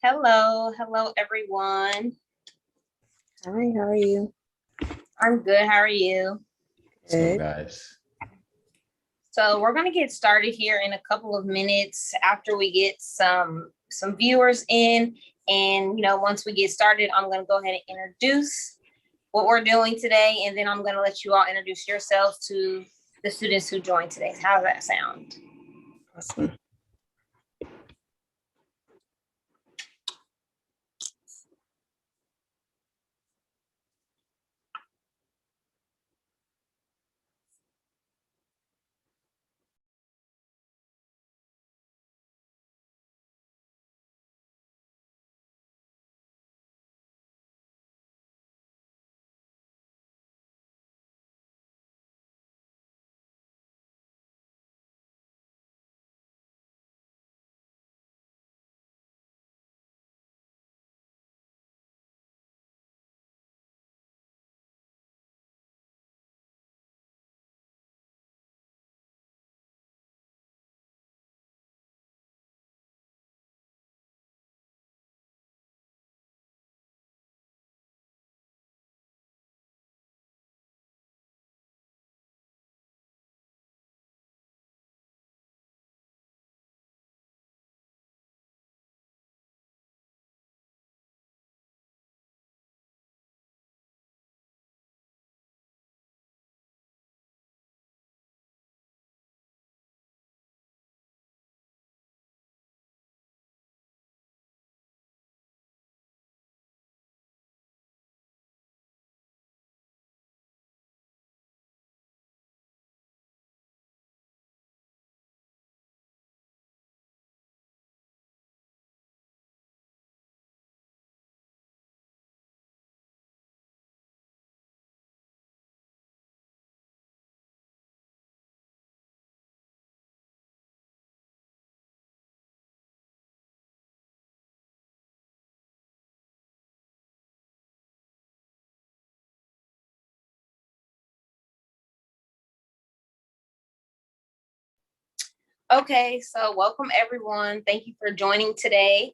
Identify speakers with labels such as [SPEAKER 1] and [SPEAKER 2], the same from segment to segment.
[SPEAKER 1] Hello everyone.
[SPEAKER 2] Hi, how are you?
[SPEAKER 1] I'm good. How are you?
[SPEAKER 3] So
[SPEAKER 2] Good.
[SPEAKER 3] guys,
[SPEAKER 1] So we're gonna get started here in a couple of minutes after we get some viewers in. And once we get started, I'm gonna go ahead and introduce what we're doing today, and then I'm gonna let you all introduce yourselves to the students who joined today. How does that sound?
[SPEAKER 2] Awesome.
[SPEAKER 1] Okay, so welcome everyone. Thank you for joining today.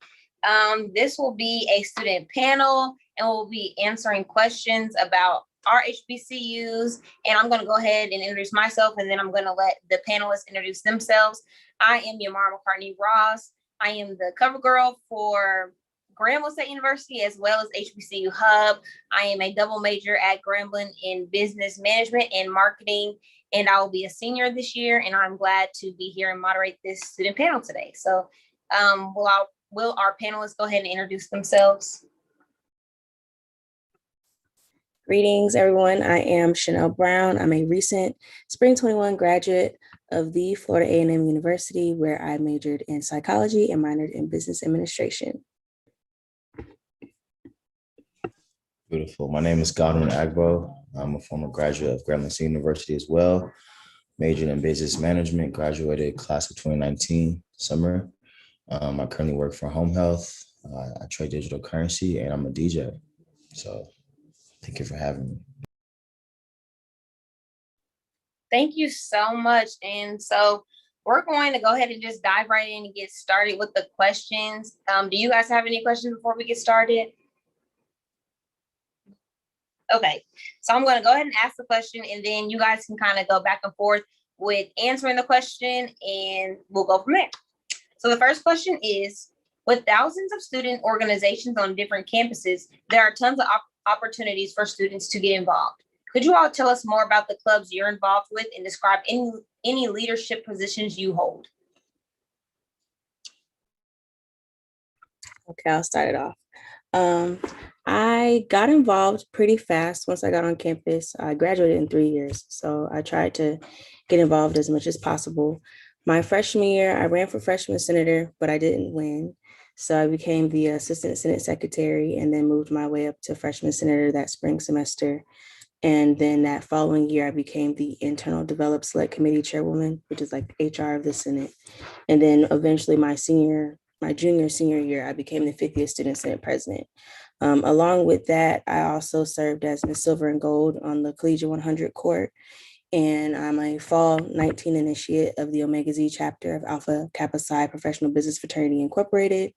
[SPEAKER 1] This will be a student panel, and we'll be answering questions about our HBCUs. And I'm going to go ahead and introduce myself, and then I'm going to let the panelists introduce themselves. I am Yamar McCartney Ross. I am the cover girl for Grambling State University as well as HBCU Hub. I am a double major at Grambling in business management and marketing, and I will be a senior this year, and I'm glad to be here and moderate this student panel today. So will our panelists go ahead and introduce themselves?
[SPEAKER 2] Greetings, everyone. I am Chanel Brown. I'm a recent Spring 21 graduate of the Florida A&M University, where I majored in psychology and minored in business administration.
[SPEAKER 3] beautiful. My name is Godwin Agbo. I'm a former graduate of Grambling State University as well. Majored in business management, graduated class of 2019 summer. I currently work for Home Health. I trade digital currency, and I'm a DJ. So thank you for having me.
[SPEAKER 1] Thank you so much. And so we're going to go ahead and just dive right in and get started with the questions. Do you guys have any questions before we get started? Okay, so I'm going to go ahead and ask the question, and then you guys can kind of go back and forth with answering the question, and we'll go from there. So the first question is, with thousands of student organizations on different campuses, there are tons of opportunities for students to get involved. Could you all tell us more about the clubs you're involved with and describe any leadership positions you hold?
[SPEAKER 2] Okay, I'll start it off. I got involved pretty fast once I got on campus. I graduated in 3 years, so I tried to get involved as much as possible. My freshman year, I ran for freshman senator, but I didn't win. So I became the assistant senate secretary and then moved my way up to freshman senator that spring semester. And then that following year, I became the internal development select committee chairwoman, which is like HR of the Senate. And then eventually my junior, senior year, I became the 50th student senate president. Along with that, I also served as Miss Silver and Gold on the Collegiate 100 court. And I'm a fall 19 initiate of the Omega Z chapter of Alpha Kappa Psi Professional Business Fraternity Incorporated.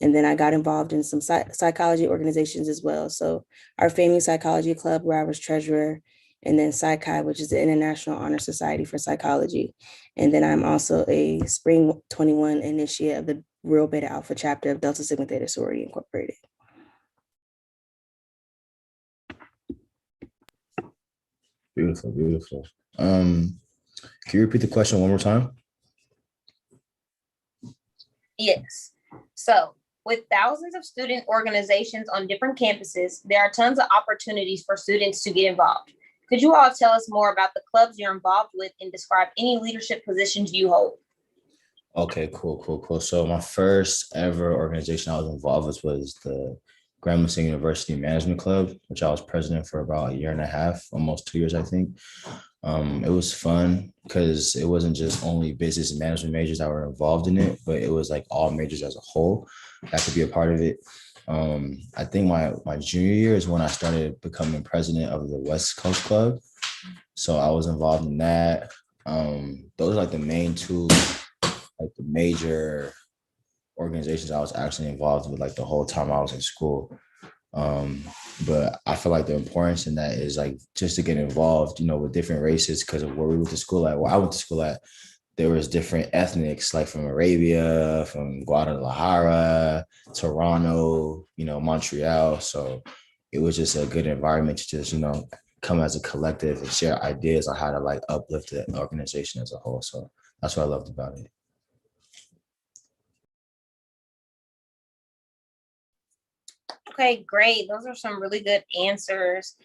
[SPEAKER 2] And then I got involved in some psychology organizations as well. So our Family Psychology Club, where I was treasurer, and then PsyChi, which is the International Honor Society for Psychology. And then I'm also a Spring 21 initiate of the Real Beta Alpha chapter of Delta Sigma Theta Sorority Incorporated.
[SPEAKER 3] Beautiful, beautiful. Can you repeat the question one more time?
[SPEAKER 1] Yes. So, with thousands of student organizations on different campuses, there are tons of opportunities for students to get involved. Could you all tell us more about the clubs you're involved with and describe any leadership positions you hold?
[SPEAKER 3] Okay, cool. So my first ever organization I was involved with was the Grambling University Management Club, which I was president for about a year and a half, almost 2 years, I think. It was fun because it wasn't just only business and management majors that were involved in it, but it was like all majors as a whole that could be a part of it. I think my junior year is when I started becoming president of the West Coast Club. So I was involved in that. Those are like the main two, like the major organizations I was actually involved with like the whole time I was in school. But I feel like the importance in that is like just to get involved, with different races because of where we went to school at. Where I went to school at, there was different ethnics like from Arabia, from Guadalajara, Toronto, Montreal. So it was just a good environment to just, come as a collective and share ideas on how to like uplift the organization as a whole. So that's what I loved about it.
[SPEAKER 1] Okay, great. Those are some really good answers.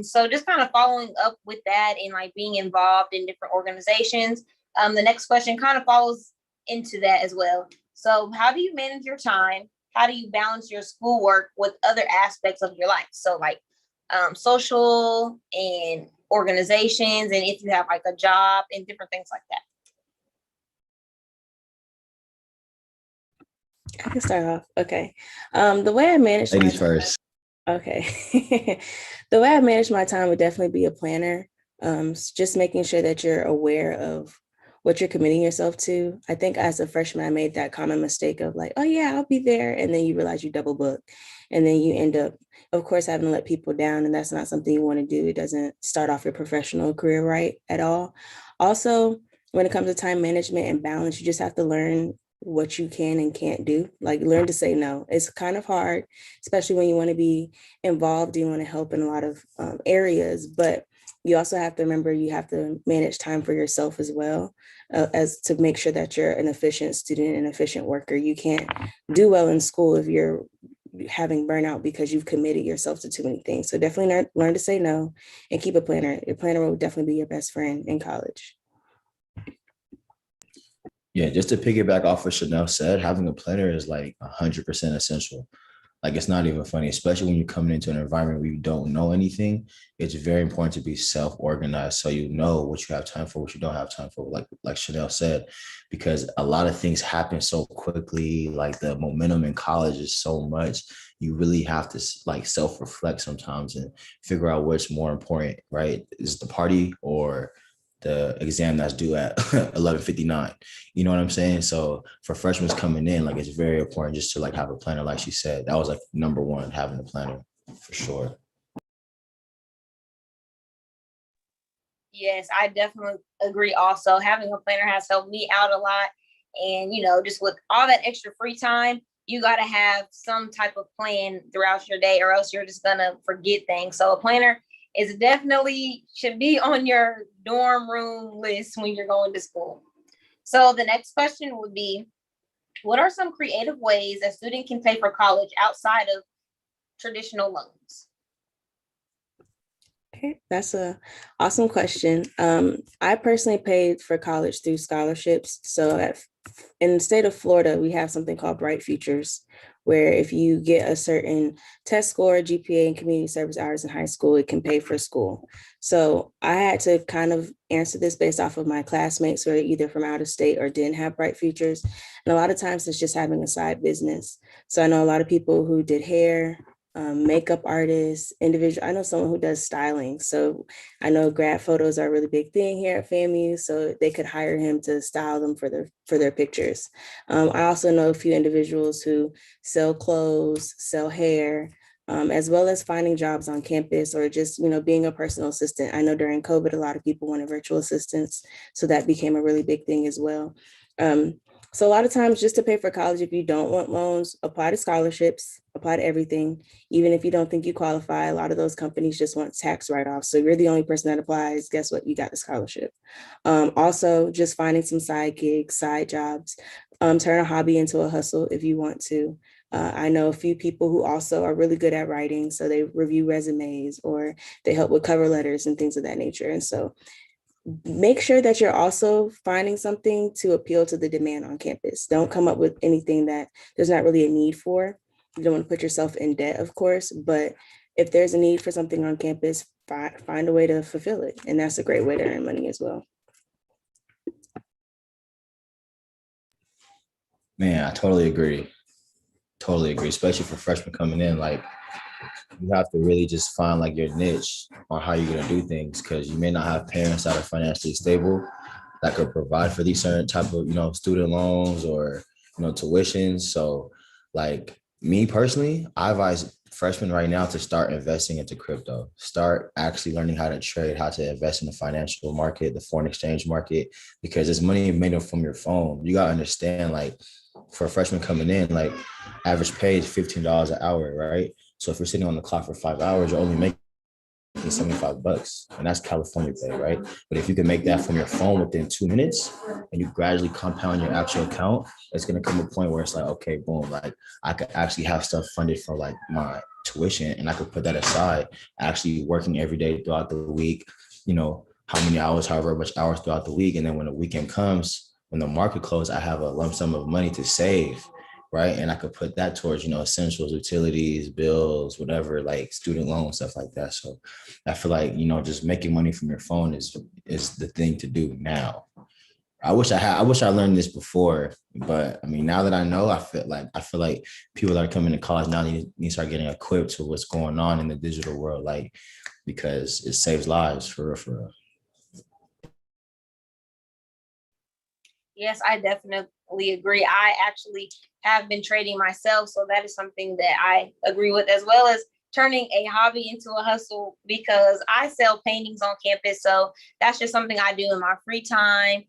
[SPEAKER 1] So just kind of following up with that and like being involved in different organizations. The next question kind of follows into that as well. So how do you manage your time? How do you balance your schoolwork with other aspects of your life? So like social and organizations, and if you have like a job and different things like that.
[SPEAKER 2] I can start off. Okay. The way I manage
[SPEAKER 3] Ladies first.
[SPEAKER 2] Okay. The way I manage my time would definitely be a planner. Just making sure that you're aware of what you're committing yourself to. I think as a freshman, I made that common mistake of like, oh yeah, I'll be there. And then you realize you double book. And then you end up, of course, having to let people down. And that's not something you want to do. It doesn't start off your professional career right at all. Also, when it comes to time management and balance, you just have to learn what you can and can't do. Like learn to say no. It's kind of hard, especially when you want to be involved, you want to help in a lot of areas, but you also have to remember you have to manage time for yourself as well, as to make sure that you're an efficient student and efficient worker. You can't do well in school if you're having burnout because you've committed yourself to too many things. So definitely learn to say no and keep a planner. Your planner will definitely be your best friend in college.
[SPEAKER 3] Yeah, just to piggyback off what Chanel said, having a planner is like 100% essential. Like it's not even funny, especially when you're coming into an environment where you don't know anything. It's very important to be self-organized so you know what you have time for, what you don't have time for, like Chanel said, because a lot of things happen so quickly. Like the momentum in college is so much. You really have to like self-reflect sometimes and figure out what's more important, right? Is the party or the exam that's due at 11:59. You know what I'm saying? So for freshmen coming in, like it's very important just to like have a planner, like she said. That was like number one, having a planner for sure.
[SPEAKER 1] Yes, I definitely agree. Also, having a planner has helped me out a lot. And, just with all that extra free time, you got to have some type of plan throughout your day, or else you're just going to forget things. So, a planner is definitely should be on your dorm room list when you're going to school. So, the next question would be, what are some creative ways a student can pay for college outside of traditional loans?
[SPEAKER 2] Okay, that's a awesome question. I personally paid for college through scholarships. So in the state of Florida, we have something called Bright Futures, where if you get a certain test score, GPA, and community service hours in high school, it can pay for school. So I had to kind of answer this based off of my classmates who are either from out of state or didn't have Bright Futures. And a lot of times it's just having a side business. So I know a lot of people who did hair, makeup artists, individual. I know someone who does styling. So I know grad photos are a really big thing here at FAMU. So they could hire him to style them for their pictures. I also know a few individuals who sell clothes, sell hair, as well as finding jobs on campus or just, being a personal assistant. I know during COVID, a lot of people wanted virtual assistants. So that became a really big thing as well. So a lot of times just to pay for college, if you don't want loans, apply to scholarships, apply to everything. Even if you don't think you qualify, a lot of those companies just want tax write-offs. So you're the only person that applies, guess what? You got the scholarship. Also, just finding some side gigs, side jobs, turn a hobby into a hustle if you want to. I know a few people who also are really good at writing. So they review resumes or they help with cover letters and things of that nature. And so make sure that you're also finding something to appeal to the demand on campus. Don't come up with anything that there's not really a need for. You don't want to put yourself in debt, of course, but if there's a need for something on campus, find a way to fulfill it. And that's a great way to earn money as well.
[SPEAKER 3] Man, I totally agree. Totally agree, especially for freshmen coming in. Like, you have to really just find like your niche on how you're gonna do things, because you may not have parents that are financially stable that could provide for these certain type of student loans or tuitions. So like me personally, I advise freshmen right now to start investing into crypto, start actually learning how to trade, how to invest in the financial market, the foreign exchange market, because it's money made up from your phone. You gotta understand, like, for a freshman coming in, like, average pay is $15 an hour, right? So if you're sitting on the clock for 5 hours, you're only making $75, and that's California pay, right? But if you can make that from your phone within 2 minutes and you gradually compound your actual account, it's gonna come to a point where it's like, okay, boom, like I could actually have stuff funded for like my tuition, and I could put that aside, actually working every day throughout the week, how many hours, however much hours throughout the week. And then when the weekend comes, when the market closes, I have a lump sum of money to save, right? And I could put that towards, essentials, utilities, bills, whatever, like student loans, stuff like that. So I feel like, just making money from your phone is the thing to do now. I wish I learned this before, but I mean, now that I know, I feel like people that are coming to college now need to start getting equipped to what's going on in the digital world, like, because it saves lives for real, for real.
[SPEAKER 1] Yes, I definitely agree. I actually have been trading myself, so that is something that I agree with, as well as turning a hobby into a hustle, because I sell paintings on campus. So that's just something I do in my free time.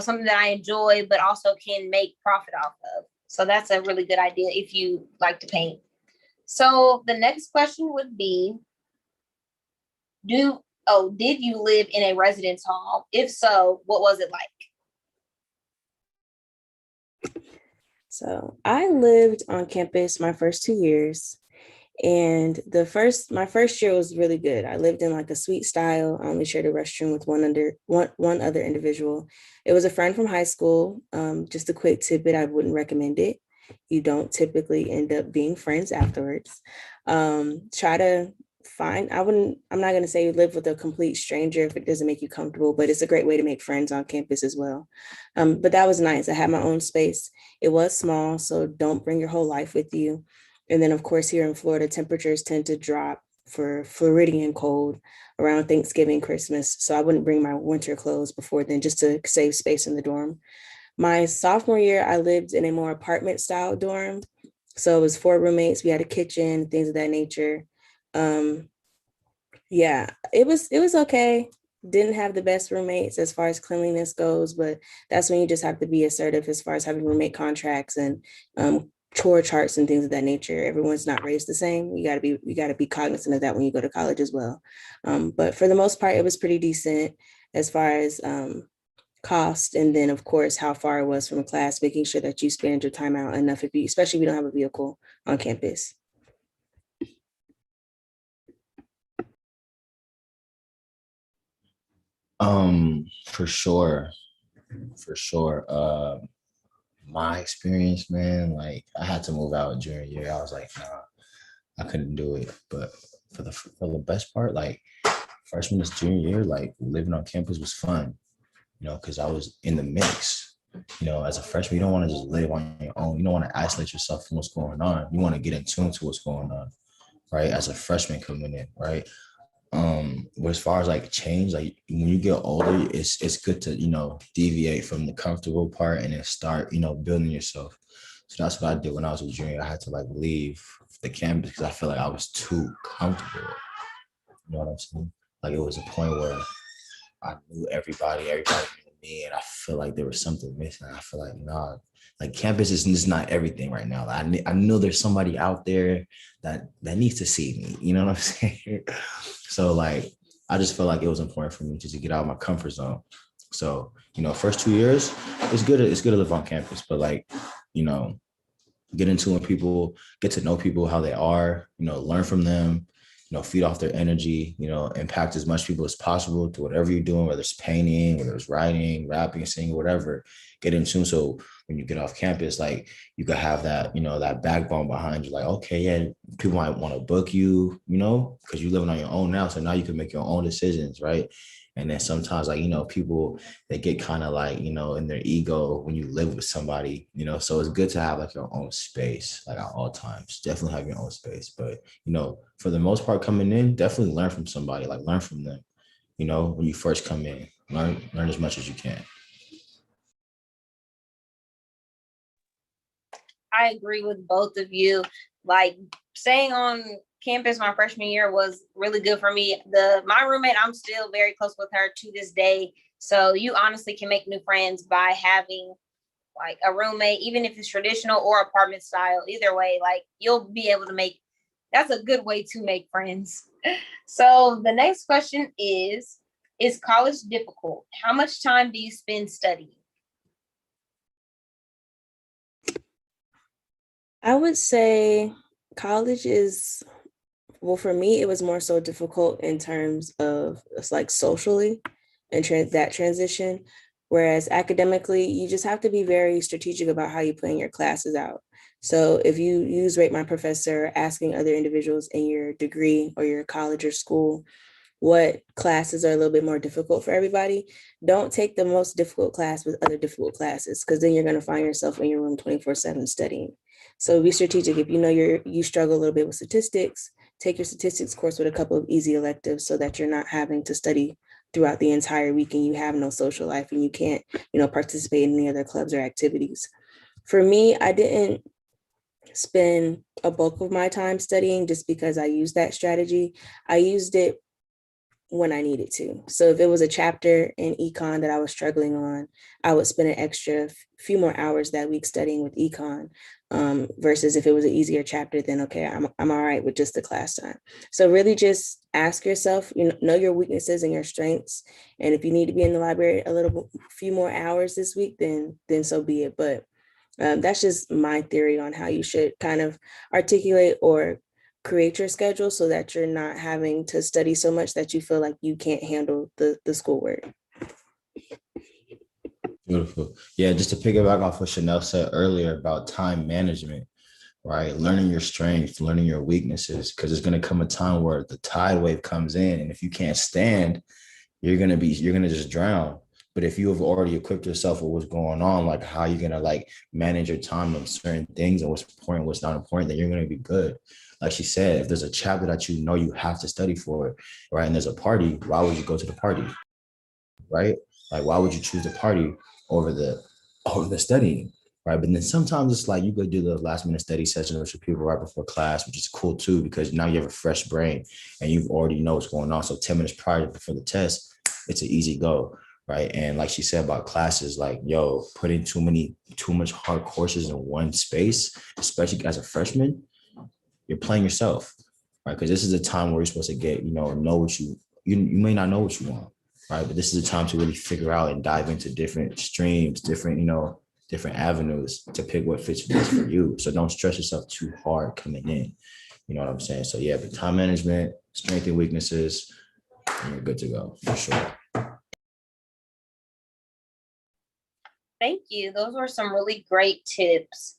[SPEAKER 1] Something that I enjoy, but also can make profit off of. So that's a really good idea if you like to paint. So the next question would be, did you live in a residence hall? If so, what was it like?
[SPEAKER 2] So I lived on campus my first 2 years. And my first year was really good. I lived in like a suite style. I only shared a restroom with one other individual. It was a friend from high school. Just a quick tidbit, I wouldn't recommend it. You don't typically end up being friends afterwards. Try to I'm not gonna say live with a complete stranger if it doesn't make you comfortable, but it's a great way to make friends on campus as well. But that was nice. I had my own space. It was small, so don't bring your whole life with you. And then, of course, here in Florida, temperatures tend to drop for Floridian cold around Thanksgiving, Christmas. So I wouldn't bring my winter clothes before then, just to save space in the dorm. My sophomore year, I lived in a more apartment style dorm. So it was 4 roommates. We had a kitchen, things of that nature. Yeah, it was okay. Didn't have the best roommates as far as cleanliness goes, but that's when you just have to be assertive as far as having roommate contracts and chore charts and things of that nature. Everyone's not raised the same. You gotta be cognizant of that when you go to college as well. But for the most part, it was pretty decent as far as cost, and then of course how far it was from class, making sure that you spend your time out enough, especially if you don't have a vehicle on campus.
[SPEAKER 3] For sure. For sure. My experience, man, like I had to move out junior year. I was like, nah, I couldn't do it. But for the best part, like freshman to junior year, like living on campus was fun, because I was in the mix. As a freshman, you don't want to just live on your own. You don't want to isolate yourself from what's going on. You want to get in tune to what's going on, right? As a freshman coming in, right? But as far as like change, like when you get older, it's good to, deviate from the comfortable part and then start, building yourself. So that's what I did when I was a junior. I had to like leave the campus because I feel like I was too comfortable. You know what I'm saying? Like it was a point where I knew everybody knew me, and I feel like there was something missing. I feel like, nah, like campus is just not everything right now. I know there's somebody out there that needs to see me. You know what I'm saying? So like, I just felt like it was important for me just to get out of my comfort zone. So, first 2 years, it's good. It's good to live on campus, but like, you know, get into when people get to know people how they are, learn from them, feed off their energy, impact as much people as possible to whatever you're doing, whether it's painting, whether it's writing, rapping, singing, whatever. Get in tune. So when you get off campus, like you could have that, that backbone behind you, like, okay, yeah, people might want to book you, because you're living on your own now. So now you can make your own decisions, right? And then sometimes, like, people, they get kind of like, in their ego when you live with somebody, so it's good to have like your own space, like at all times. Definitely have your own space. But, for the most part coming in, definitely learn from somebody, like learn from them, when you first come in, learn as much as you can.
[SPEAKER 1] I agree with both of you. Like staying on campus my freshman year was really good for me. My roommate, I'm still very close with her to this day. So you honestly can make new friends by having like a roommate, even if it's traditional or apartment style. Either way, like you'll be able to that's a good way to make friends. So the next question is college difficult? How much time do you spend studying?
[SPEAKER 2] I would say college is, well, for me, it was more so difficult in terms of it's like socially and that transition. Whereas academically, you just have to be very strategic about how you plan your classes out. So if you use Rate My Professor, asking other individuals in your degree or your college or school what classes are a little bit more difficult for everybody, don't take the most difficult class with other difficult classes, because then you're going to find yourself in your room 24/7 studying. So be strategic. If you know you struggle a little bit with statistics, take your statistics course with a couple of easy electives so that you're not having to study throughout the entire week and you have no social life and you can't, participate in any other clubs or activities. For me, I didn't spend a bulk of my time studying just because I used that strategy. I used it when I needed to. So if it was a chapter in econ that I was struggling on, I would spend an extra few more hours that week studying with econ, versus if it was an easier chapter, then okay, I'm all right with just the class time. So really just ask yourself, know your weaknesses and your strengths. And if you need to be in the library few more hours this week, then so be it. But that's just my theory on how you should kind of articulate or create your schedule so that you're not having to study so much that you feel like you can't handle the schoolwork.
[SPEAKER 3] Beautiful. Yeah, just to piggyback off what Chanel said earlier about time management, right? Learning your strengths, learning your weaknesses, because there's going to come a time where the tide wave comes in. And if you can't stand, you're going to just drown. But if you have already equipped yourself with what's going on, like how you're going to like manage your time on certain things and what's important, what's not important, then you're going to be good. Like she said, if there's a chapter that you have to study for, right? And there's a party, why would you go to the party? Right? Like, why would you choose the party over the studying? Right. But then sometimes it's like you go do the last minute study session with your people right before class, which is cool too, because now you have a fresh brain and you've already know what's going on. So 10 minutes prior before the test, it's an easy go. Right. And like she said about classes, like, yo, putting too much hard courses in one space, especially as a freshman, you're playing yourself. Right. Because this is a time where you're supposed to get, know what you may not know what you want. Right. But this is a time to really figure out and dive into different streams, different avenues to pick what fits best for you. So don't stress yourself too hard coming in. You know what I'm saying? So yeah, but time management, strengths and weaknesses, and you're good to go for sure.
[SPEAKER 1] Thank you. Those were some really great tips.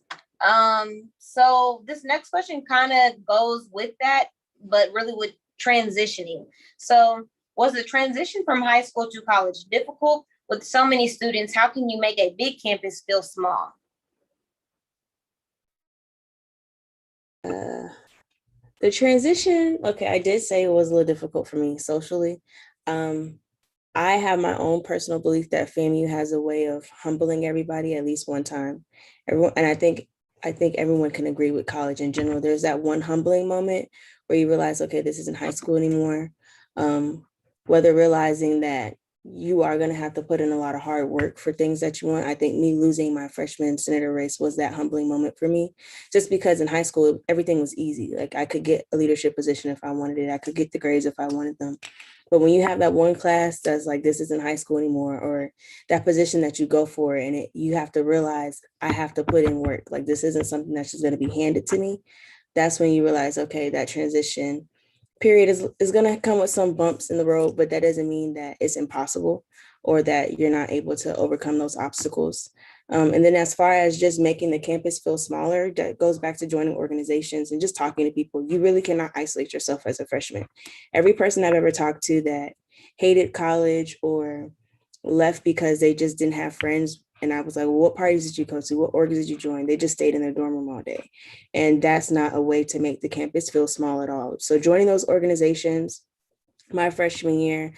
[SPEAKER 1] So this next question kind of goes with that, but really with transitioning. So was the transition from high school to college difficult, With so many students, how can you make a big campus feel small?
[SPEAKER 2] The transition, okay, I did say it was a little difficult for me socially. I have my own personal belief that FAMU has a way of humbling everybody at least one time. Everyone, and I think everyone can agree with college in general. There's that one humbling moment where you realize, okay, this isn't high school anymore. Whether realizing that you are going to have to put in a lot of hard work for things that you want. I think me losing my freshman senator race was that humbling moment for me, just because in high school, everything was easy. Like I could get a leadership position if I wanted it. I could get the grades if I wanted them. But when you have that one class that's like, this isn't high school anymore, or that position that you go for, and you have to realize I have to put in work. Like this isn't something that's just going to be handed to me. That's when you realize, okay, that transition period is going to come with some bumps in the road, but that doesn't mean that it's impossible or that you're not able to overcome those obstacles. And then as far as just making the campus feel smaller, that goes back to joining organizations and just talking to people. You really cannot isolate yourself as a freshman. Every person I've ever talked to that hated college or left because they just didn't have friends. And I was like, well, what parties did you go to? What orgs did you join? They just stayed in their dorm room all day. And that's not a way to make the campus feel small at all. So joining those organizations my freshman year,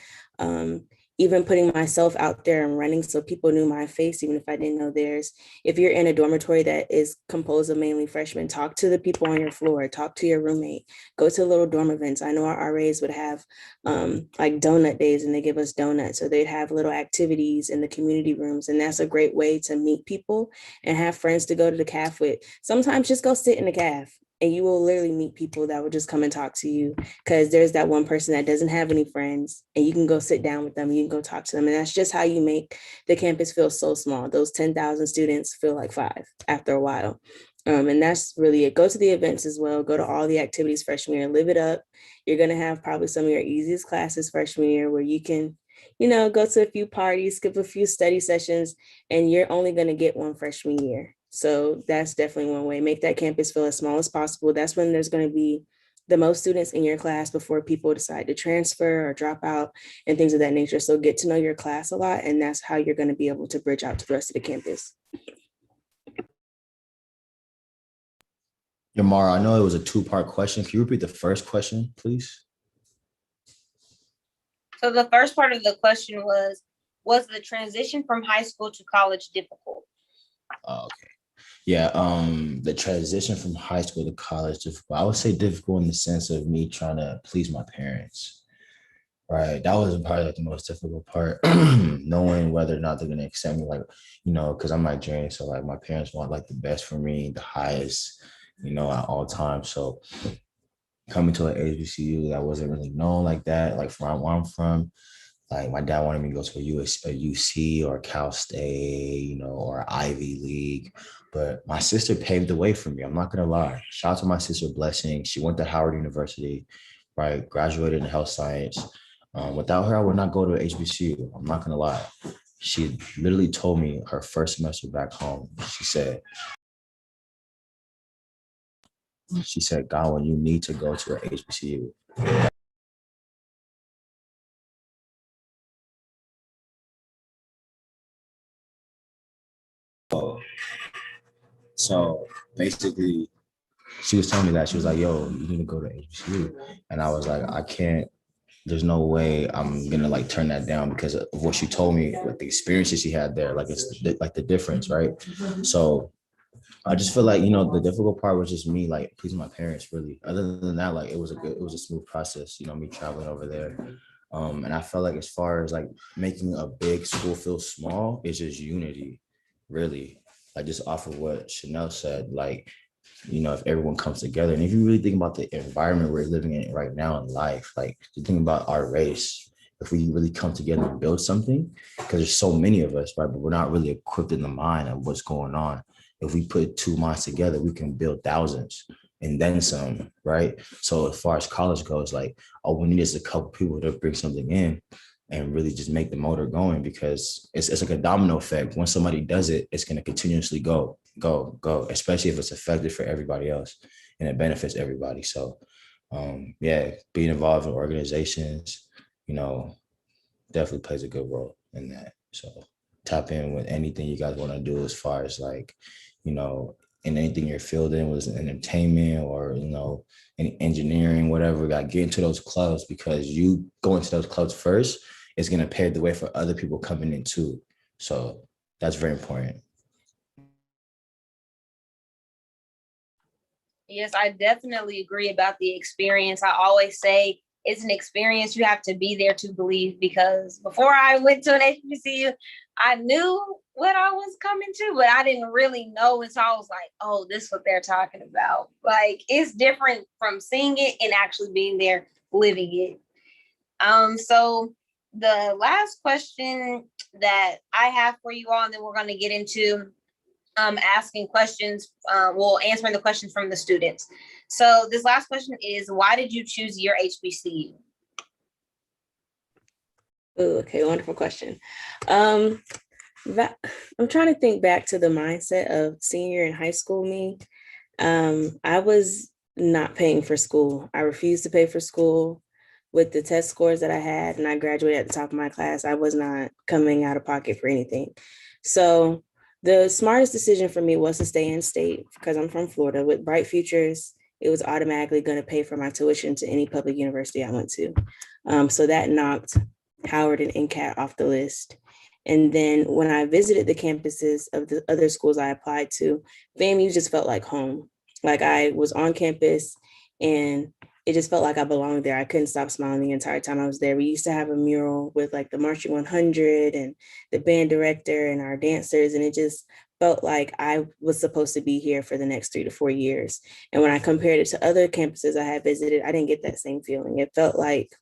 [SPEAKER 2] even putting myself out there and running so people knew my face, even if I didn't know theirs. If you're in a dormitory that is composed of mainly freshmen, talk to the people on your floor, talk to your roommate, go to little dorm events. I know our RAs would have like donut days and they give us donuts, or they'd have little activities in the community rooms. And that's a great way to meet people and have friends to go to the caf with. Sometimes just go sit in the caf and you will literally meet people that will just come and talk to you, because there's that one person that doesn't have any friends and you can go sit down with them, you can go talk to them. And that's just how you make the campus feel so small. Those 10,000 students feel like 5 after a while. And that's really it. Go to the events as well. Go to all the activities freshman year, live it up. You're going to have probably some of your easiest classes freshman year where you can, go to a few parties, skip a few study sessions, and you're only going to get one freshman year. So that's definitely one way. Make that campus feel as small as possible. That's when there's going to be the most students in your class before people decide to transfer or drop out and things of that nature. So get to know your class a lot, and that's how you're going to be able to bridge out to the rest of the campus.
[SPEAKER 3] Yamara, I know it was a 2-part question. Can you repeat the first question, please?
[SPEAKER 1] So the first part of the question was the transition from high school to college difficult?
[SPEAKER 3] Okay. Yeah, the transition from high school to college, difficult. I would say difficult in the sense of me trying to please my parents, right? That was probably like the most difficult part, knowing whether or not they're gonna accept me, like, because I'm Nigerian, so like my parents want like the best for me, the highest, at all times. So coming to an HBCU that wasn't really known like that, like from where I'm from, like my dad wanted me to go to a UC or Cal State, or Ivy League. But my sister paved the way for me. I'm not gonna lie. Shout out to my sister Blessing. She went to Howard University, right? Graduated in health science. Without her, I would not go to HBCU. I'm not gonna lie. She literally told me her first semester back home. She said, Godwin, you need to go to a HBCU. So basically, she was telling me that. She was like, yo, you need to go to HBCU. And I was like, I can't, there's no way I'm gonna like turn that down because of what she told me, like the experiences she had there, like it's like the difference, right? So I just feel like, the difficult part was just me like pleasing my parents, really. Other than that, like it was a smooth process, me traveling over there. And I felt like as far as like making a big school feel small, it's just unity, really. Like just off of what Chanel said, like, if everyone comes together. And if you really think about the environment we're living in right now in life, like you think about our race, if we really come together and build something, because there's so many of us, right? But we're not really equipped in the mind of what's going on. If we put 2 minds together, we can build thousands and then some, right? So as far as college goes, like, all we need is a couple people to bring something in and really just make the motor going, because it's like a domino effect. Once somebody does it, it's going to continuously go, especially if it's effective for everybody else and it benefits everybody. So yeah, being involved in organizations, definitely plays a good role in that. So tap in with anything you guys want to do as far as like, you know, in anything you're filled in was entertainment or, you know, any engineering, whatever. Got get into those clubs, because you go into those clubs first, it's gonna pave the way for other people coming in too. So that's very important.
[SPEAKER 1] Yes, I definitely agree about the experience. I always say it's an experience you have to be there to believe, because before I went to an HBCU, I knew what I was coming to, but I didn't really know. And so I was like, oh, this is what they're talking about. Like, it's different from seeing it and actually being there, living it. So the last question that I have for you all, and then we're going to get into asking questions, answering the questions from the students. So this last question is, why did you choose your HBCU?
[SPEAKER 2] Ooh, okay, wonderful question. That I'm trying to think back to the mindset of senior in high school me. I was not paying for school. I refused to pay for school with the test scores that I had, and I graduated at the top of my class. I was not coming out of pocket for anything. So the smartest decision for me was to stay in state, because I'm from Florida. With bright futures, it was automatically going to pay for my tuition to any public university I went to. So that knocked Howard and NCAT off the list. And then when I visited the campuses of the other schools I applied to, FAMU just felt like home. Like I was on campus and it just felt like I belonged there. I couldn't stop smiling the entire time I was there. We used to have a mural with like the Marching 100 and the band director and our dancers. And it just felt like I was supposed to be here for the next 3 to 4 years. And when I compared it to other campuses I had visited, I didn't get that same feeling. It felt like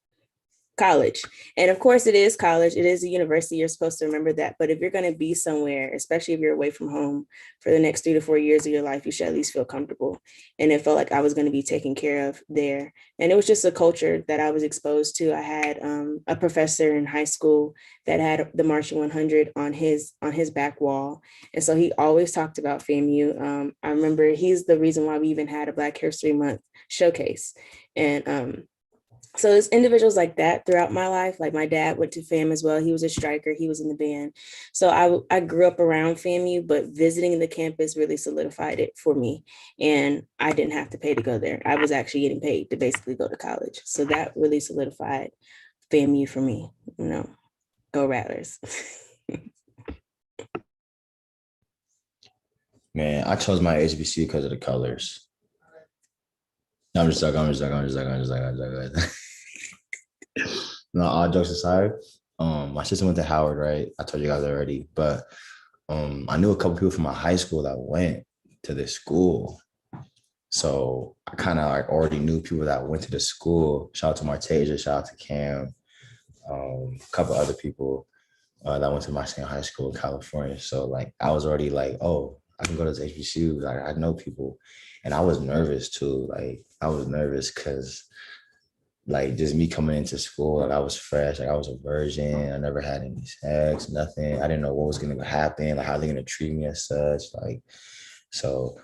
[SPEAKER 2] college. And of course, it is college. It is a university. You're supposed to remember that. But if you're going to be somewhere, especially if you're away from home for the next 3 to 4 years of your life, you should at least feel comfortable. And it felt like I was going to be taken care of there. And it was just a culture that I was exposed to. I had a professor in high school that had the Marching 100 on his back wall. And so he always talked about FAMU. I remember he's the reason why we even had a Black History Month showcase. And so there's individuals like that throughout my life. Like my dad went to FAM as well. He was a striker. He was in the band. So I grew up around FAMU, but visiting the campus really solidified it for me. And I didn't have to pay to go there. I was actually getting paid to basically go to college. So that really solidified FAMU for me. You know, go Rattlers.
[SPEAKER 3] Man, I chose my HBC because of the colors. No, I'm just joking. No, all jokes aside, my sister went to Howard, right? I told you guys already, but I knew a couple people from my high school that went to this school. So I kind of like already knew people that went to the school. Shout out to Martasia, shout out to Cam, a couple other people that went to my same high school in California. So like I was already like, oh, I can go to this HBCU. Like I know people, and I was nervous too. Like I was nervous because like just me coming into school, like I was fresh, like I was a virgin. I never had any sex, nothing. I didn't know what was gonna happen, like how they're gonna treat me as such. Like so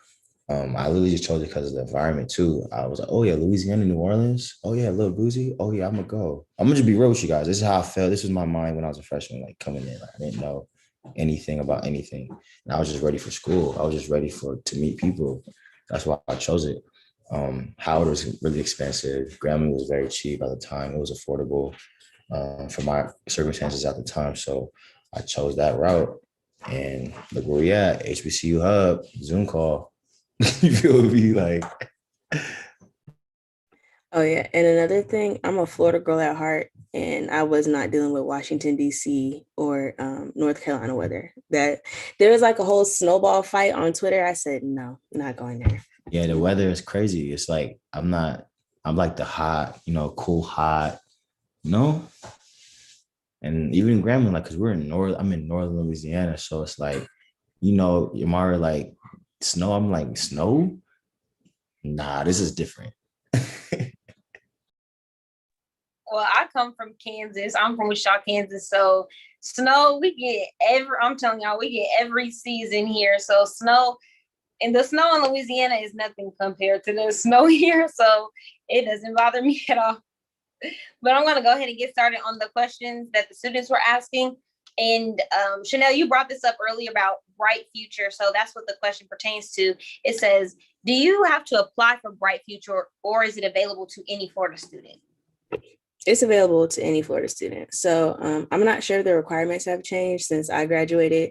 [SPEAKER 3] I literally just chose it because of the environment too. I was like, oh yeah, Louisiana, New Orleans. Oh yeah, Lil Boozy. Oh yeah, I'm gonna go. I'm gonna just be real with you guys. This is how I felt. This was my mind when I was a freshman, like coming in. Like, I didn't know anything about anything. And I was just ready for school. I was just ready to meet people. That's why I chose it. Howard was really expensive. Grambling was very cheap at the time. It was affordable for my circumstances at the time. So I chose that route. And look where we at, HBCU Hub, Zoom call. You feel me? Like,
[SPEAKER 2] Oh yeah, and another thing, I'm a Florida girl at heart, and I was not dealing with Washington D.C. or North Carolina weather. That there was like a whole snowball fight on Twitter. I said no, not going there.
[SPEAKER 3] yeah, the weather is crazy. It's like I'm like the hot, cool hot, no. And even in Grambling, like, cause I'm in northern Louisiana, so it's like, Yamara, like snow. I'm like snow. Nah, this is different.
[SPEAKER 1] Well, I come from Kansas. I'm from Wichita, Kansas. So snow, I'm telling y'all, we get every season here. So snow, and the snow in Louisiana is nothing compared to the snow here. So it doesn't bother me at all. But I'm going to go ahead and get started on the questions that the students were asking. And Chanel, you brought this up earlier about Bright Future. So that's what the question pertains to. It says, do you have to apply for Bright Future, or is it available to any Florida student?
[SPEAKER 2] It's available to any Florida student. So I'm not sure the requirements have changed since I graduated,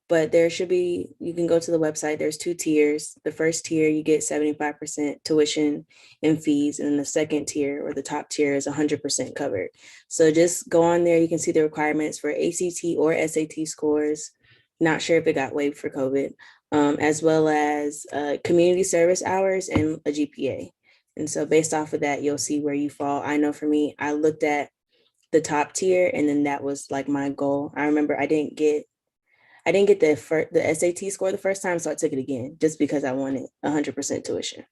[SPEAKER 2] but there should be, you can go to the website. There's 2 tiers. The first tier, you get 75% tuition and fees. And then the second tier, or the top tier, is 100% covered. So just go on there. You can see the requirements for ACT or SAT scores. Not sure if it got waived for COVID, as well as community service hours and a GPA. And so based off of that, you'll see where you fall. I know for me, I looked at the top tier, and then that was like my goal. I remember I didn't get the SAT score the first time, so I took it again just because I wanted 100% tuition.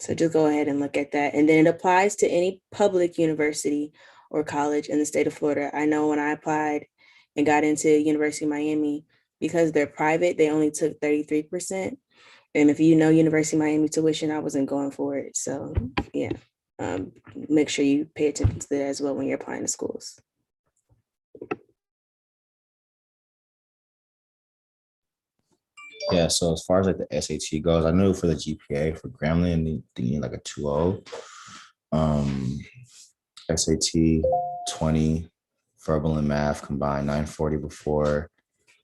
[SPEAKER 2] So just go ahead and look at that. And then it applies to any public university or college in the state of Florida. I know when I applied and got into University of Miami, because they're private, they only took 33%. And if you know University of Miami tuition, I wasn't going for it. So yeah, make sure you pay attention to that as well when you're applying to schools.
[SPEAKER 3] Yeah, so as far as like the SAT goes, I know for the GPA for Grambling, they need like a 2.0. SAT 20, verbal and math combined 940 before.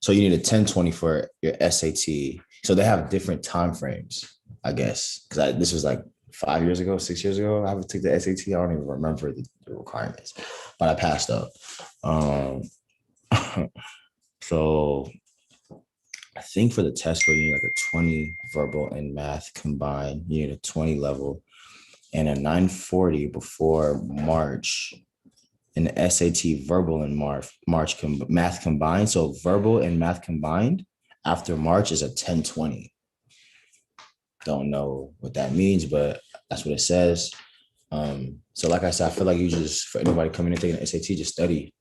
[SPEAKER 3] So you need a 1020 for your SAT. So they have different time frames, I guess, because this was like 5 years ago, 6 years ago. I haven't taken the SAT. I don't even remember the requirements, but I passed up. So I think for the test score, you need like a 20 verbal and math combined. You need a 20 level and a 940 before March. And the SAT verbal and math combined. So verbal and math combined after March is a 1020. Don't know what that means, but that's what it says. So like I said, I feel like you just, for anybody coming in taking an SAT, just study,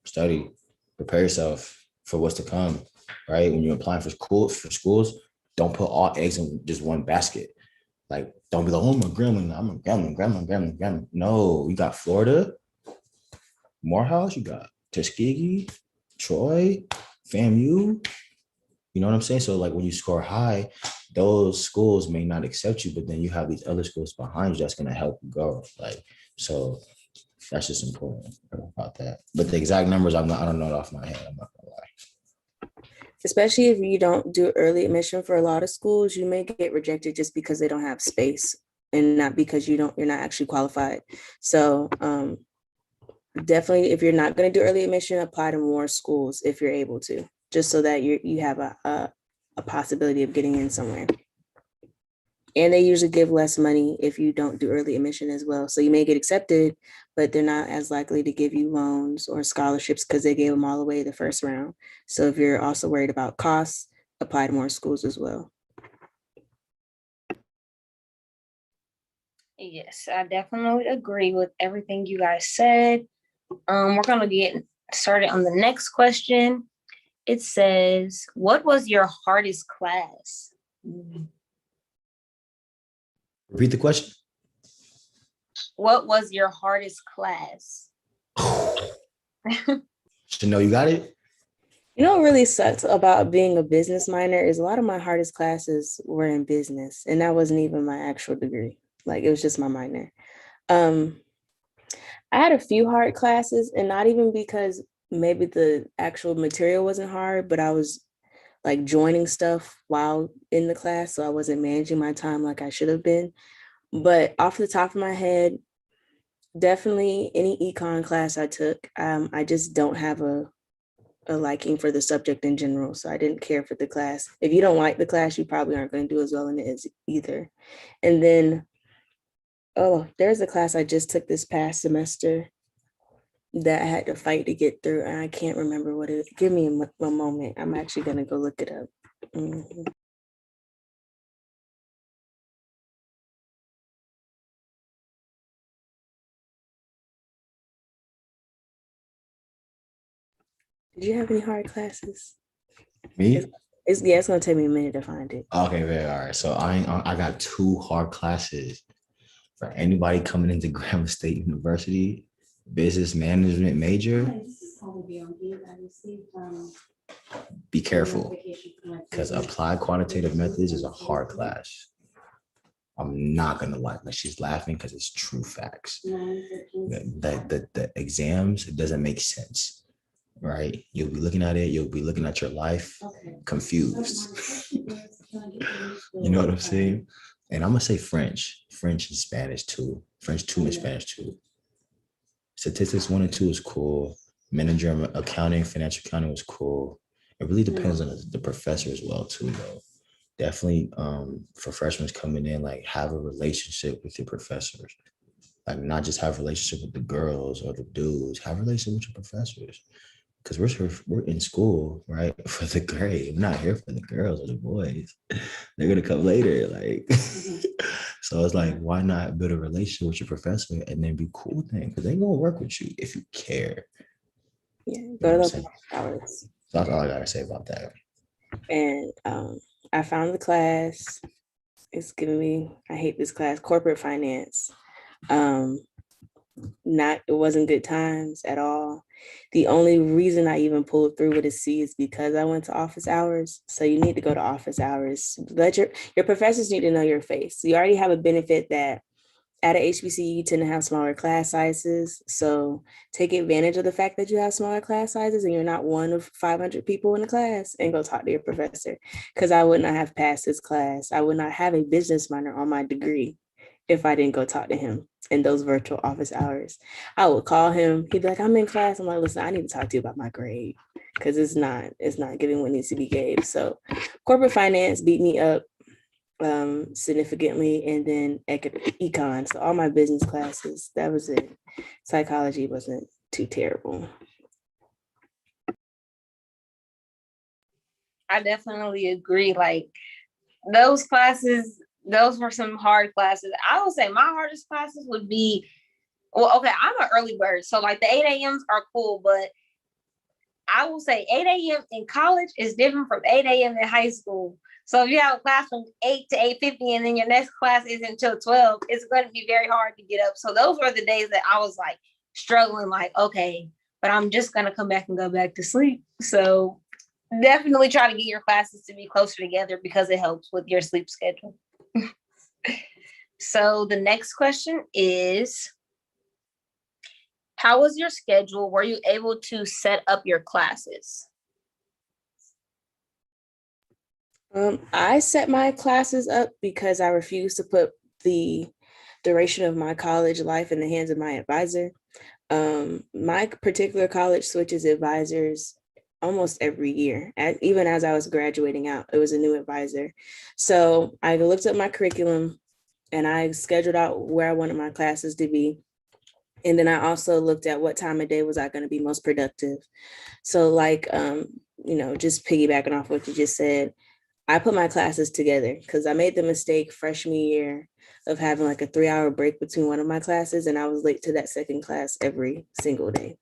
[SPEAKER 3] prepare yourself for what's to come, right? When you're applying for schools, don't put all eggs in just one basket. Like, don't be like, oh, I'm a gremlin. No, you got Florida, Morehouse, you got Tuskegee, Troy, FAMU. You know what I'm saying? So like when you score high, those schools may not accept you, but then you have these other schools behind you that's going to help you go. Like, so that's just important about that. But the exact numbers, I don't know it off my head. I'm not gonna lie.
[SPEAKER 2] Especially if you don't do early admission for a lot of schools, you may get rejected just because they don't have space and not because you're not actually qualified. So definitely, if you're not going to do early admission, apply to more schools if you're able to, just so that you have a possibility of getting in somewhere. And they usually give less money if you don't do early admission as well. So you may get accepted, but they're not as likely to give you loans or scholarships because they gave them all away the first round. So if you're also worried about costs, apply to more schools as well.
[SPEAKER 1] Yes, I definitely agree with everything you guys said. We're going to get started on the next question. It says, what was your hardest class?
[SPEAKER 3] Repeat the question.
[SPEAKER 1] What was your hardest class?
[SPEAKER 3] Chanel, you got it?
[SPEAKER 2] You know what really sucks about being a business minor is a lot of my hardest classes were in business, and that wasn't even my actual degree. Like, it was just my minor. I had a few hard classes, and not even because maybe the actual material wasn't hard, but I was like joining stuff while in the class, so I wasn't managing my time like I should have been. But off the top of my head, definitely any econ class I took, I just don't have a liking for the subject in general, so I didn't care for the class. If you don't like the class, you probably aren't going to do as well in it as either. And then, there's a class I just took this past semester that I had to fight to get through, and I can't remember what it is. Give me a moment. I'm actually going to go look it up. Mm-hmm. Did you have any hard classes?
[SPEAKER 3] Me?
[SPEAKER 2] It's going to take me a minute to find it.
[SPEAKER 3] Okay, very all right. So I got 2 hard classes for anybody coming into Grambling State University, business management major. be careful, because applied quantitative methods is a hard class. I'm not gonna lie, like she's laughing because it's true facts. The exams, it doesn't make sense, right? You'll be looking at it, you'll be looking at your life confused. You know what I'm saying? And I'm gonna say French and Spanish too. French 2 and Spanish 2. Statistics 1 and 2 is cool. Managerial accounting, financial accounting was cool. It really depends on the professor as well too, though. Definitely for freshmen coming in, like have a relationship with your professors. Like not just have a relationship with the girls or the dudes, have a relationship with your professors. Because we're in school, right? For the grade. We're not here for the girls or the boys. They're gonna come later. Like so it's like, why not build a relationship with your professor and then be cool with them? Because they're gonna work with you if you care.
[SPEAKER 2] Yeah, go to those hours.
[SPEAKER 3] So that's all I gotta say about that.
[SPEAKER 2] And I found the class. It's giving me, I hate this class, corporate finance. It wasn't good times at all. The only reason I even pulled through with a C is because I went to office hours. So you need to go to office hours. Let your professors need to know your face. So you already have a benefit that at a HBCU, you tend to have smaller class sizes. So take advantage of the fact that you have smaller class sizes and you're not one of 500 people in the class, and go talk to your professor. Because I would not have passed this class. I would not have a business minor on my degree if I didn't go talk to him in those virtual office hours. I would call him. He'd be like, I'm in class. I'm like, listen, I need to talk to you about my grade because it's not giving what needs to be gave. So corporate finance beat me up significantly, and then econ. So all my business classes, that was it. Psychology wasn't too terrible.
[SPEAKER 1] I definitely agree. Like those classes, those were some hard classes. I would say my hardest classes would be, well, okay, I'm an early bird. So like the 8 a.m.s are cool, but I will say 8 a.m. in college is different from 8 a.m. in high school. So if you have a class from 8 to 8:50 and then your next class isn't until 12, it's going to be very hard to get up. So those were the days that I was like struggling, like, okay, but I'm just going to come back and go back to sleep. So definitely try to get your classes to be closer together because it helps with your sleep schedule. So the next question is, how was your schedule? Were you able to set up your classes?
[SPEAKER 2] I set my classes up because I refused to put the duration of my college life in the hands of my advisor. My particular college switches advisors almost every year. Even as I was graduating out, it was a new advisor. So I looked up my curriculum and I scheduled out where I wanted my classes to be. And then I also looked at what time of day was I going to be most productive. So like, just piggybacking off what you just said, I put my classes together because I made the mistake freshman year of having like a 3-hour break between one of my classes. And I was late to that second class every single day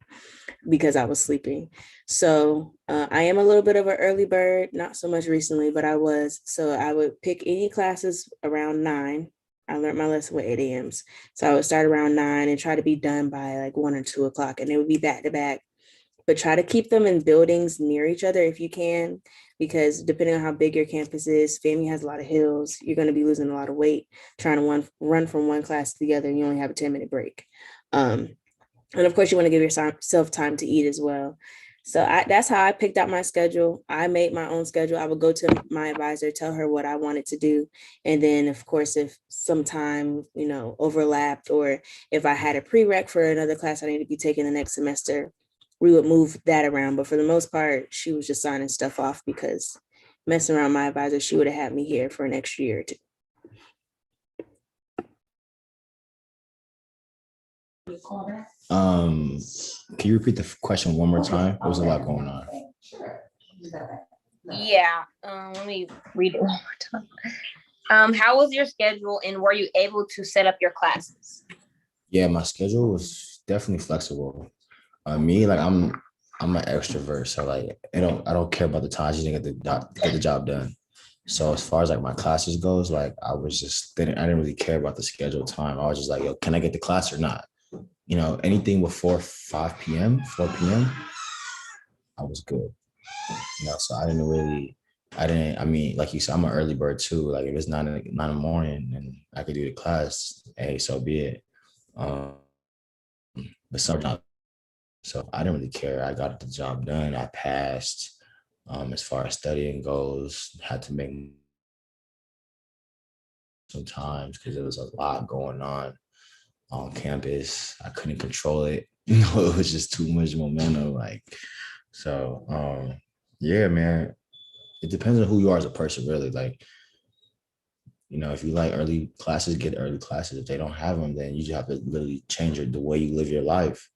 [SPEAKER 2] because I was sleeping. So I am a little bit of an early bird, not so much recently, but I was. So I would pick any classes around 9. I learned my lesson with 8 a.m.s. So I would start around 9 and try to be done by like 1 or 2 o'clock. And it would be back to back. But try to keep them in buildings near each other if you can, because depending on how big your campus is, FAMU has a lot of hills. You're going to be losing a lot of weight trying to run from one class to the other. And you only have a 10-minute break. And of course, you want to give yourself time to eat as well. So that's how I picked out my schedule. I made my own schedule. I would go to my advisor, tell her what I wanted to do. And then, of course, if some time, overlapped, or if I had a prereq for another class I need to be taking the next semester, we would move that around. But for the most part, she was just signing stuff off because messing around my advisor, she would have had me here for an extra year or two.
[SPEAKER 3] Can you repeat the question one more time? There was a lot going on.
[SPEAKER 1] Yeah. Let me read it one more time. How was your schedule and were you able to set up your classes?
[SPEAKER 3] Yeah, my schedule was definitely flexible. Me, like I'm an extrovert, so like I don't care about the times you didn't get the job done. So as far as like my classes goes, like I didn't really care about the scheduled time. I was just like, yo, can I get the class or not? Anything before 4 p.m., I was good. So I mean, like you said, I'm an early bird too. Like if it's 9 in the morning and I could do the class, hey, so be it. But sometimes, so I didn't really care. I got the job done. I passed. As far as studying goes, had to make sometimes because there was a lot going on campus. I couldn't control it. It was just too much momentum. Yeah, man. It depends on who you are as a person, really. Like, if you like early classes, get early classes. If they don't have them, then you just have to literally change the way you live your life.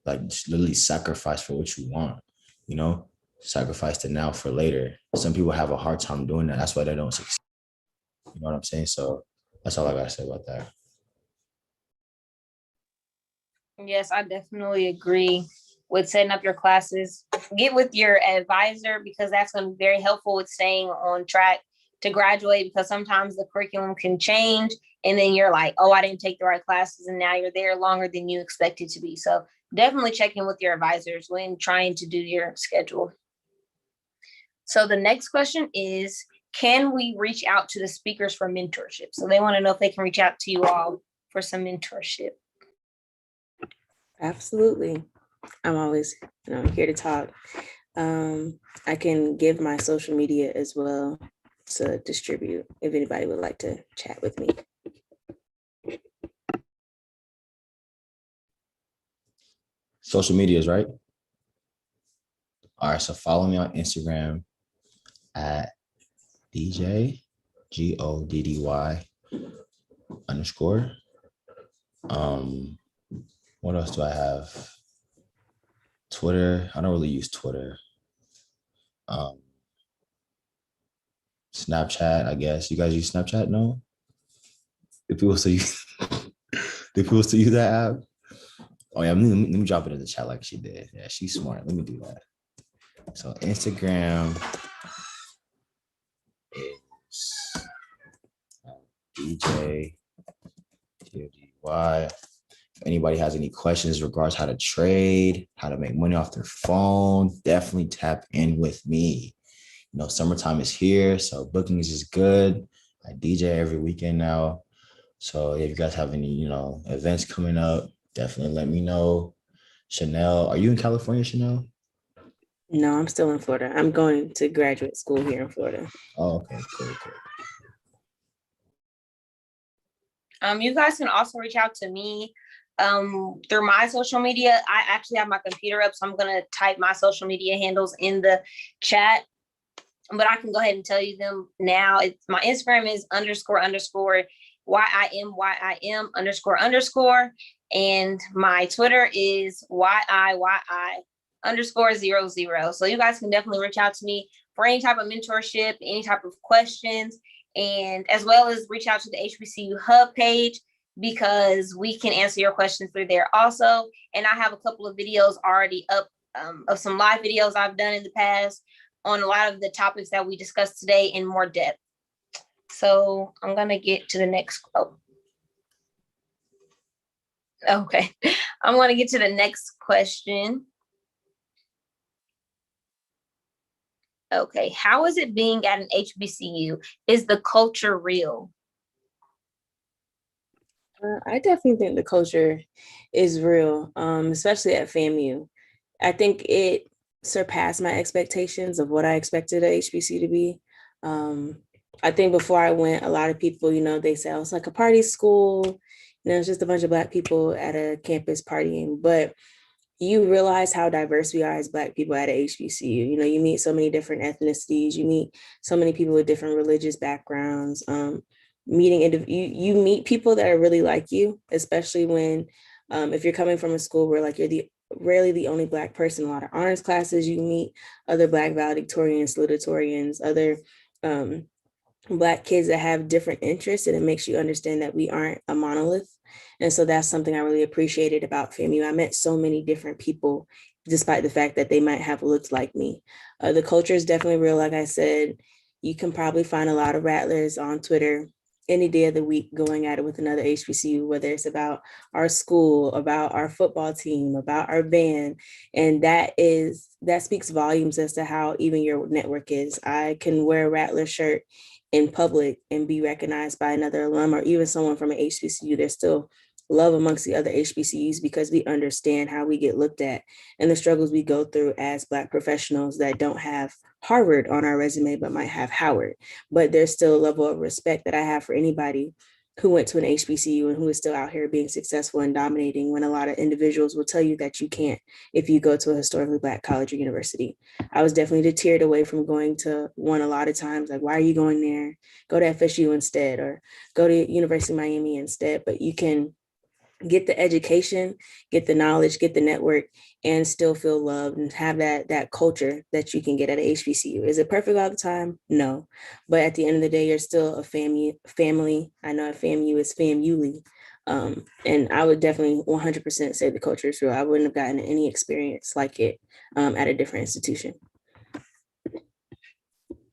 [SPEAKER 3] Like, just literally sacrifice for what you want, you know? Sacrifice the now for later. Some people have a hard time doing that. That's why they don't succeed. You know what I'm saying? So that's all I gotta say about that.
[SPEAKER 1] Yes, I definitely agree with setting up your classes. Get with your advisor because that's going to be very helpful with staying on track to graduate because sometimes the curriculum can change and then you're like, oh, I didn't take the right classes and now you're there longer than you expected to be. So definitely check in with your advisors when trying to do your schedule. So the next question is, can we reach out to the speakers for mentorship? So they want to know if they can reach out to you all for some mentorship.
[SPEAKER 2] Absolutely. I'm always here to talk. I can give my social media as well to distribute if anybody would like to chat with me.
[SPEAKER 3] Social medias, right? All right, so follow me on Instagram at DJ GODDY _. What else do I have? Twitter. I don't really use Twitter. Snapchat, I guess. You guys use Snapchat? No? Do people still use that app? Oh yeah, let me drop it in the chat like she did. Yeah, she's smart. Let me do that. So Instagram is DJ TODY. If anybody has any questions regards how to trade, how to make money off their phone, definitely tap in with me. Summertime is here, so bookings is good. I DJ every weekend now. So if you guys have any, events coming up, definitely let me know. Chanel, are you in California, Chanel?
[SPEAKER 2] No, I'm still in Florida. I'm going to graduate school here in Florida.
[SPEAKER 3] Oh, okay, cool.
[SPEAKER 1] You guys can also reach out to me through my social media. I actually have my computer up, so I'm going to type my social media handles in the chat, but I can go ahead and tell you them now. My Instagram is __ YIM __, and my Twitter is YIYI _00. So you guys can definitely reach out to me for any type of mentorship, any type of questions, and as well as reach out to the HBCU Hub page because we can answer your questions through there also. And I have a couple of videos already up of some live videos I've done in the past on a lot of the topics that we discussed today in more depth. So I'm going to get to the next quote. Okay, I'm going to get to the next question. Okay, how is it being at an HBCU? Is the culture real?
[SPEAKER 2] I definitely think the culture is real, especially at FAMU. I think it surpassed my expectations of what I expected a HBCU to be. I think before I went, a lot of people, they say, oh, it's like a party school. It's just a bunch of Black people at a campus partying. But you realize how diverse we are as Black people at a HBCU. You meet so many different ethnicities. You meet so many people with different religious backgrounds. You meet people that are really like you, especially when if you're coming from a school where you're rarely the only Black person in a lot of honors classes. You meet other Black valedictorians, salutatorians, other Black kids that have different interests, and it makes you understand that we aren't a monolith. And so that's something I really appreciated about FAMU. I met so many different people, despite the fact that they might have looked like me. The culture is definitely real. Like I said, you can probably find a lot of rattlers on Twitter. any day of the week going at it with another HBCU, whether it's about our school, about our football team, about our band. And that speaks volumes as to how even your network is. I can wear a Rattler shirt in public and be recognized by another alum or even someone from an HBCU. There's still love amongst the other HBCUs because we understand how we get looked at and the struggles we go through as Black professionals that don't have Harvard on our resume, but might have Howard. But there's still a level of respect that I have for anybody who went to an HBCU and who is still out here being successful and dominating, when a lot of individuals will tell you that you can't if you go to a historically Black college or university. I was definitely deterred away from going to one a lot of times, like, why are you going there? Go to FSU instead, or go to University of Miami instead. But you can get the education, get the knowledge, get the network, and still feel loved and have that culture that you can get at a HBCU. Is it perfect all the time? No. But at the end of the day, you're still a family. I know a FAMU is family. And I would definitely 100% say the culture is real. I wouldn't have gotten any experience like it at a different institution.
[SPEAKER 3] Can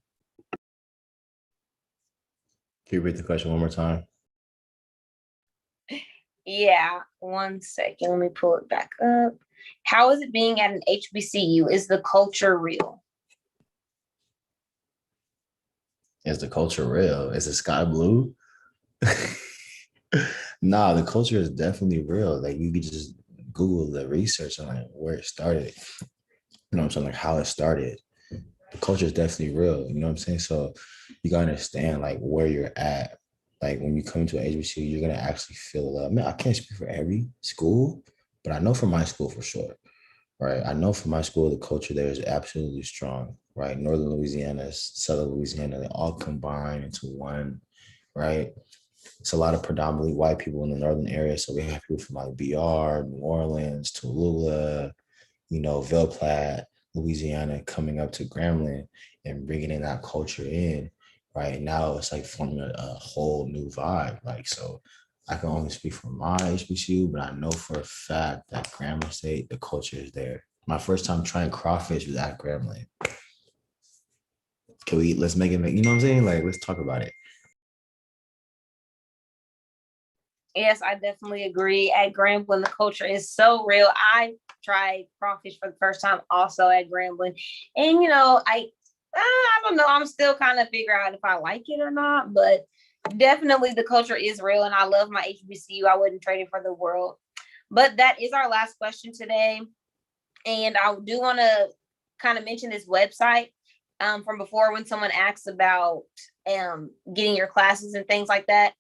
[SPEAKER 3] you read the question one more time?
[SPEAKER 1] Yeah, 1 second. Let me pull it back up. How is it being at an HBCU? Is the culture real?
[SPEAKER 3] Is the culture real? Is it sky blue? Nah, the culture is definitely real. Like, you could just Google the research on like where it started. You know what I'm saying? Like how it started. The culture is definitely real. You know what I'm saying? So you gotta understand like where you're at. Like when you come to an HBCU, you're gonna actually feel love. Man, I can't speak for every school, but I know for my school for sure. Right. I know for my school, the culture there is absolutely strong. Right. Northern Louisiana, Southern Louisiana, they all combine into one. Right. It's a lot of predominantly white people in the northern area. So we have people from like BR, New Orleans, Tallulah, Ville Platte, Louisiana, coming up to Grambling and bringing in that culture in. Right now, it's like forming a whole new vibe. Like, so I can only speak for my HBCU, but I know for a fact that Grambling State, the culture is there. My first time trying crawfish was at Grambling. Let's make it, you know what I'm saying? Like, let's talk about it.
[SPEAKER 1] Yes, I definitely agree. At Grambling, the culture is so real. I tried crawfish for the first time also at Grambling. And, I don't know. I'm still kind of figuring out if I like it or not, but definitely the culture is real. And I love my HBCU. I wouldn't trade it for the world. But that is our last question today. And I do want to kind of mention this website from before when someone asks about getting your classes and things like that.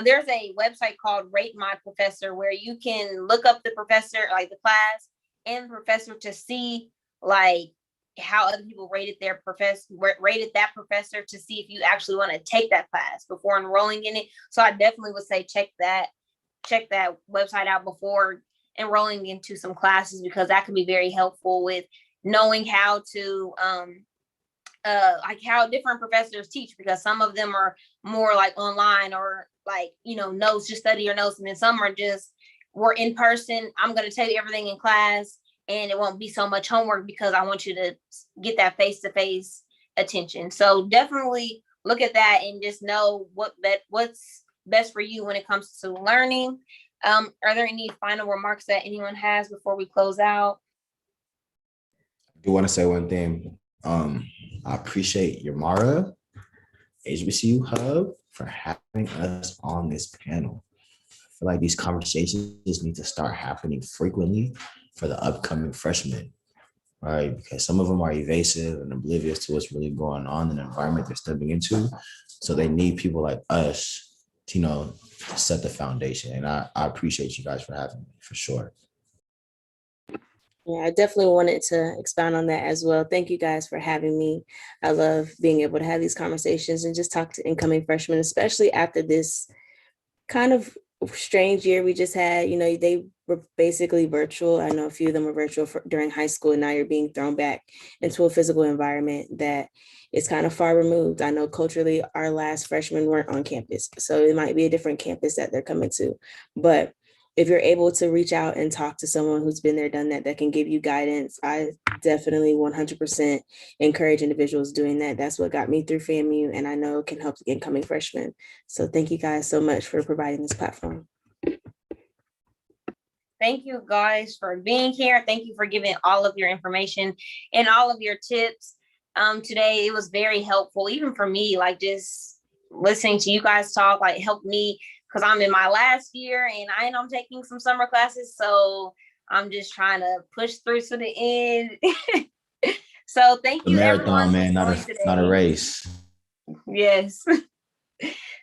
[SPEAKER 1] There's a website called Rate My Professor where you can look up the professor, like the class and the professor, to see like how other people rated that professor, to see if you actually want to take that class before enrolling in it. So I definitely would say check that website out before enrolling into some classes, because that can be very helpful with knowing how to like how different professors teach, because some of them are more like online or like, notes, just study your notes. And then some are just, we're in person. I'm going to tell you everything in class and it won't be so much homework because I want you to get that face-to-face attention. So definitely look at that and just know what's best for you when it comes to learning. Are there any final remarks that anyone has before we close out?
[SPEAKER 3] I do want to say one thing. I appreciate Yamara, HBCU Hub, for having us on this panel. I feel like these conversations need to start happening frequently for the upcoming freshmen, right? Because some of them are evasive and oblivious to what's really going on in the environment they're stepping into. So they need people like us to, set the foundation. And I appreciate you guys for having me, for sure.
[SPEAKER 2] Yeah, I definitely wanted to expound on that as well. Thank you guys for having me. I love being able to have these conversations and just talk to incoming freshmen, especially after this kind of strange year we just had. They were basically virtual. I know a few of them were virtual during high school, and now you're being thrown back into a physical environment that is kind of far removed. I know culturally our last freshmen weren't on campus, so it might be a different campus that they're coming to. But if you're able to reach out and talk to someone who's been there, done that, that can give you guidance, I definitely 100% encourage individuals doing that. That's what got me through FAMU, and I know can help incoming freshmen. So thank you guys so much for providing this platform.
[SPEAKER 1] Thank you guys for being here. Thank you for giving all of your information and all of your tips. Today, it was very helpful, even for me, like just listening to you guys talk, like helped me because I'm in my last year and I am taking some summer classes. So I'm just trying to push through to the end. So thank
[SPEAKER 3] The
[SPEAKER 1] you,
[SPEAKER 3] marathon,
[SPEAKER 1] everyone.
[SPEAKER 3] man, not a race.
[SPEAKER 1] Yes.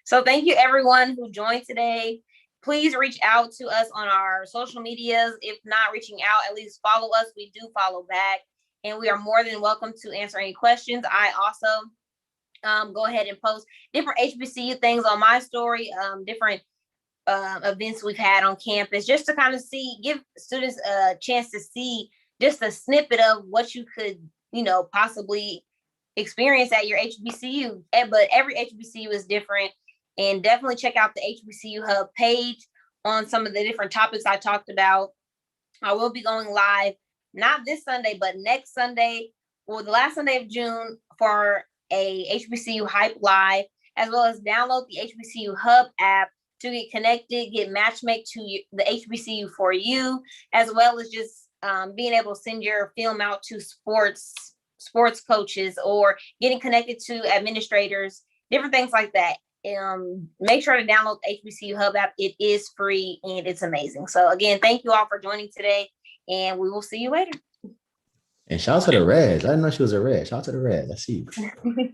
[SPEAKER 1] So thank you, everyone who joined today. Please reach out to us on our social medias. If not reaching out, at least follow us. We do follow back, and we are more than welcome to answer any questions. I also go ahead and post different HBCU things on my story, different events we've had on campus, just to kind of give students a chance to see just a snippet of what you could, possibly experience at your HBCU. But every HBCU is different. And definitely check out the HBCU Hub page on some of the different topics I talked about. I will be going live, not this Sunday, but next Sunday, or the last Sunday of June, for a HBCU Hype Live, as well as download the HBCU Hub app to get connected, get matchmade to the HBCU for you, as well as just being able to send your film out to sports coaches, or getting connected to administrators, different things like that. Make sure to download the HBCU Hub app. It is free and it's amazing. So again, thank you all for joining today, and we will see you later.
[SPEAKER 3] And shout out to the Reds. I didn't know she was a Red. Shout out to the Reds. I see you.